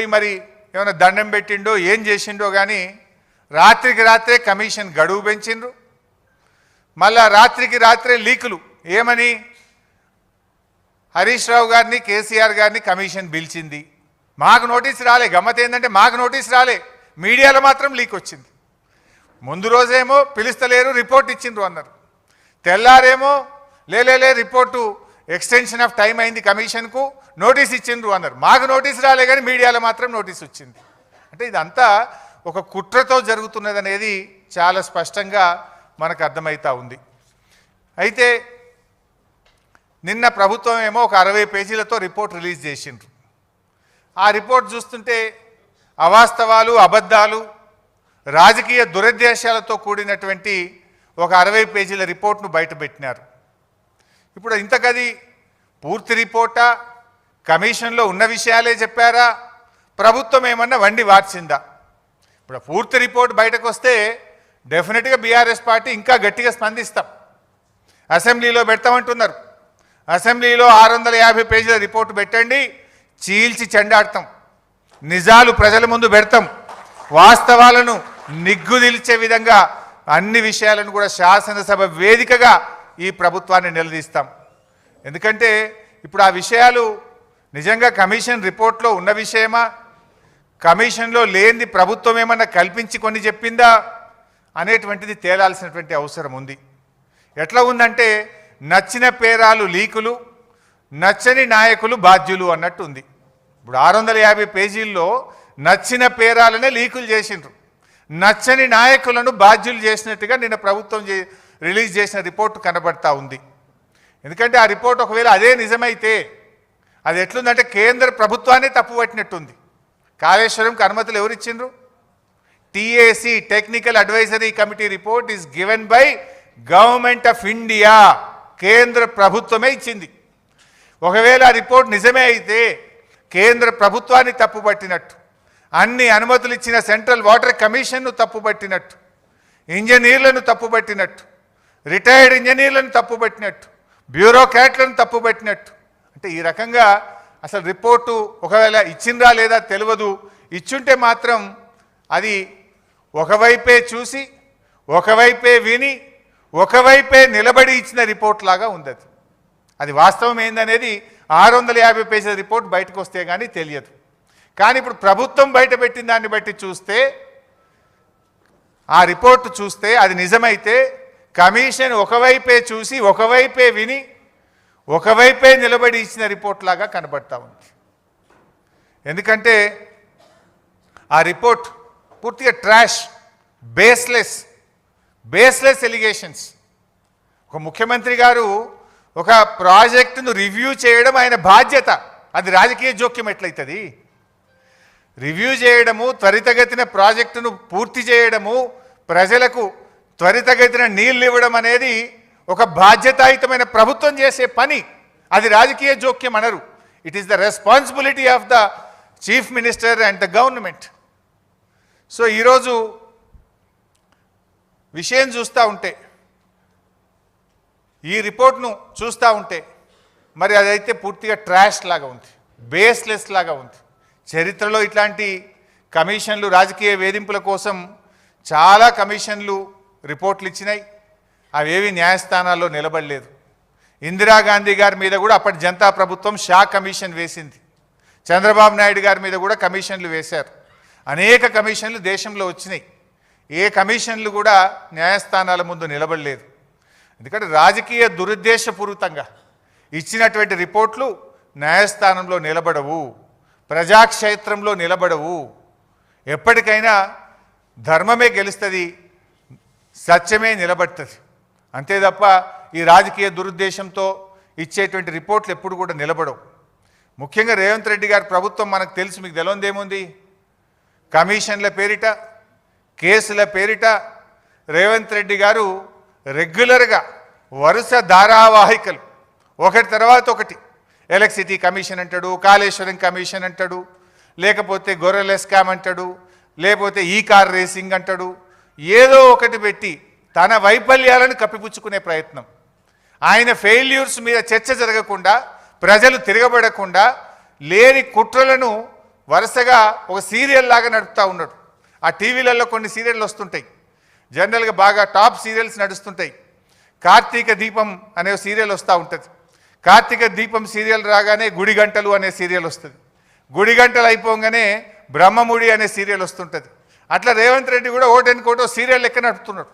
పోయి మరి ఏమైనా దండం పెట్టిండో ఏం చేసిండో కానీ రాత్రికి రాత్రే కమిషన్ గడువు పెంచిండ్రు. మళ్ళా రాత్రికి రాత్రే లీకులు. ఏమని? హరీష్ రావు గారిని కేసీఆర్ గారిని కమిషన్ పిలిచింది, మాకు నోటీస్ రాలే. గమ్మత్ ఏంటంటే మాకు నోటీస్ రాలే, మీడియాలో మాత్రం లీక్ వచ్చింది. ముందు రోజేమో పిలుస్తలేరు, రిపోర్ట్ ఇచ్చిండ్రు అన్నారు. తెల్లారేమో లేలే రిపోర్టు ఎక్స్టెన్షన్ ఆఫ్ టైం అయింది, కమిషన్కు నోటీస్ ఇచ్చిండ్రు అన్నారు. మాకు నోటీస్ రాలే కానీ మీడియాలో మాత్రం నోటీస్ వచ్చింది. అంటే ఇదంతా ఒక కుట్రతో జరుగుతున్నది అనేది చాలా స్పష్టంగా మనకు అర్థమవుతా ఉంది. అయితే నిన్న ప్రభుత్వం ఏమో ఒక 60 పేజీలతో రిపోర్ట్ రిలీజ్ చేసిండ్రు. ఆ రిపోర్ట్ చూస్తుంటే అవాస్తవాలు, అబద్ధాలు, రాజకీయ దురుద్దేశాలతో కూడినటువంటి ఒక 60 పేజీల రిపోర్ట్ను బయటపెట్టినారు. ఇప్పుడు ఇంతకది పూర్తి రిపోర్టా, కమిషన్లో ఉన్న విషయాలే చెప్పారా, ప్రభుత్వం ఏమన్నా వండి వార్చిందా? ఇప్పుడు పూర్తి రిపోర్ట్ బయటకు వస్తే డెఫినెట్గా బీఆర్ఎస్ పార్టీ ఇంకా గట్టిగా స్పందిస్తాం. అసెంబ్లీలో పెడతామంటున్నారు. అసెంబ్లీలో 650 పేజీల రిపోర్టు పెట్టండి, చీల్చి చెండాడతాం, నిజాలు ప్రజల ముందు పెడతాం, వాస్తవాలను నిగ్గుదిల్చే విధంగా అన్ని విషయాలను కూడా శాసనసభ వేదికగా ఈ ప్రభుత్వాన్ని నిలదీస్తాం. ఎందుకంటే ఇప్పుడు ఆ విషయాలు నిజంగా కమిషన్ రిపోర్ట్లో ఉన్న విషయమా, కమిషన్లో లేనిది ప్రభుత్వం ఏమన్నా కల్పించి కొన్ని చెప్పిందా అనేటువంటిది తేలాల్సినటువంటి అవసరం ఉంది. ఎట్లా ఉందంటే నచ్చిన పేరాలు లీకులు, నచ్చని నాయకులు బాధ్యులు అన్నట్టు ఉంది. ఇప్పుడు 650 పేజీల్లో నచ్చిన పేరాలనే లీకులు చేసిండ్రు, నచ్చని నాయకులను బాధ్యులు చేసినట్టుగా నిన్న ప్రభుత్వం రిలీజ్ చేసిన రిపోర్టు కనబడతా ఉంది. ఎందుకంటే ఆ రిపోర్ట్ ఒకవేళ అదే నిజమైతే అది ఎట్లుందంటే కేంద్ర ప్రభుత్వాన్ని తప్పుపట్టినట్టుంది. కాళేశ్వరంకి అనుమతులు ఎవరు ఇచ్చిండ్రు? TAC, technical advisory committee report is given by government of India, కేంద్ర ప్రభుత్వమే ఇచ్చింది. ఒకవేళ ఆ రిపోర్ట్ నిజమే అయితే కేంద్ర ప్రభుత్వాన్ని తప్పుపట్టినట్టు, అన్ని అనుమతులు ఇచ్చిన సెంట్రల్ వాటర్ కమిషన్ను తప్పుపట్టినట్టు, ఇంజనీర్లను తప్పుపట్టినట్టు, రిటైర్డ్ ఇంజనీర్లను తప్పుపట్టినట్టు, బ్యూరోక్రాట్లను తప్పుపట్టినట్టు. అంటే ఈ రకంగా అసలు రిపోర్టు ఒకవేళ ఇచ్చిందా లేదా తెలియదు, ఇచ్చుంటే మాత్రం అది ఒకవైపే చూసి, ఒకవైపే విని, ఒకవైపే నిలబడి ఇచ్చిన రిపోర్ట్ లాగా ఉంది. అది వాస్తవం ఏందనేది 650 పేజీల రిపోర్ట్ బయటకు వస్తే కానీ తెలియదు. కానీ ఇప్పుడు ప్రభుత్వం బయట పెట్టిన దాన్ని బట్టి చూస్తే, ఆ రిపోర్టు చూస్తే అది నిజమైతే కమిషన్ ఒకవైపే చూసి, ఒకవైపే విని, ఒకవైపే నిలబడి ఇచ్చిన రిపోర్ట్ లాగా కనబడతా ఉంది. ఎందుకంటే ఆ రిపోర్ట్ పూర్తిగా ట్రాష్, బేస్లెస్ ఎలిగేషన్స్. ఒక ముఖ్యమంత్రి గారు ఒక ప్రాజెక్టును రివ్యూ చేయడం ఆయన బాధ్యత, అది రాజకీయ జోక్యం ఎట్లయితుంది? రివ్యూ చేయడము, త్వరితగతిన ప్రాజెక్టును పూర్తి చేయడము, ప్రజలకు త్వరితగతిన నీళ్ళు ఇవ్వడం అనేది ఒక బాధ్యతాయుతమైన ప్రభుత్వం చేసే పని. అది రాజకీయ జోక్యం అనరు. It is the responsibility of the chief minister and the government. So ఈరోజు విషయం చూస్తూ ఉంటే, ఈ రిపోర్ట్ను చూస్తూ ఉంటే మరి అదైతే పూర్తిగా ట్రాష్ లాగా ఉంది, బేస్లెస్ లాగా ఉంది. చరిత్రలో ఇట్లాంటి కమిషన్లు, రాజకీయ వేధింపుల కోసం చాలా కమిషన్లు రిపోర్ట్లు ఇచ్చినాయి, అవేవి న్యాయస్థానాల్లో నిలబడలేదు. ఇందిరాగాంధీ గారి మీద కూడా అప్పటి జనతా ప్రభుత్వం షా కమిషన్ వేసింది. చంద్రబాబు నాయుడు గారి మీద కూడా కమిషన్లు వేశారు. అనేక కమిషన్లు దేశంలో వచ్చినాయి. ఏ కమిషన్లు కూడా న్యాయస్థానాల ముందు నిలబడలేదు. ఎందుకంటే రాజకీయ దురుద్దేశపూరితంగా ఇచ్చినటువంటి రిపోర్ట్లు న్యాయస్థానంలో నిలబడవు, ప్రజాక్షేత్రంలో నిలబడవు. ఎప్పటికైనా ధర్మమే గెలుస్తుంది, సత్యమే నిలబడుతుంది. అంతే తప్ప ఈ రాజకీయ దురుద్దేశంతో ఇచ్చేటువంటి రిపోర్ట్లు ఎప్పుడు కూడా నిలబడవు. ముఖ్యంగా రేవంత్ రెడ్డి గారి ప్రభుత్వం మనకు తెలుసు, మీకు తెలియదేముంది? కమిషన్ల పేరిట, కేసుల పేరిట రేవంత్ రెడ్డి గారు రెగ్యులర్గా వరుస ధారావాహికలు ఒకటి తర్వాత ఒకటి, ఎలక్ట్రిసిటీ కమిషన్ అంటాడు, కాళేశ్వరం కమిషన్ అంటాడు, లేకపోతే గొర్రెల స్కామ్ అంటాడు, లేకపోతే ఈ కార్ రేసింగ్ అంటాడు, ఏదో ఒకటి పెట్టి తన వైఫల్యాలను కప్పిపుచ్చుకునే ప్రయత్నం. ఆయన ఫెయిల్యూర్స్ మీద చర్చ జరగకుండా, ప్రజలు తిరగబడకుండా, లేని కుట్రలను వరుసగా ఒక సీరియల్ లాగా నడుపుతూ ఉన్నాడు. ఆ టీవీలలో కొన్ని సీరియళ్ళు వస్తుంటాయి, జనరల్గా బాగా టాప్ సీరియల్స్ నడుస్తుంటాయి. కార్తీక దీపం అనే సీరియల్ వస్తూ ఉంటుంది. కార్తీక దీపం సీరియల్ రాగానే గుడి గంటలు అనే సీరియల్ వస్తుంది. గుడి గంటలు అయిపోగానే బ్రహ్మముడి అనే సీరియల్ వస్తుంటుంది. అట్లా రేవంత్ రెడ్డి కూడా ఓటెన్కోటో సీరియల్ లెక్క నడుపుతున్నాడు.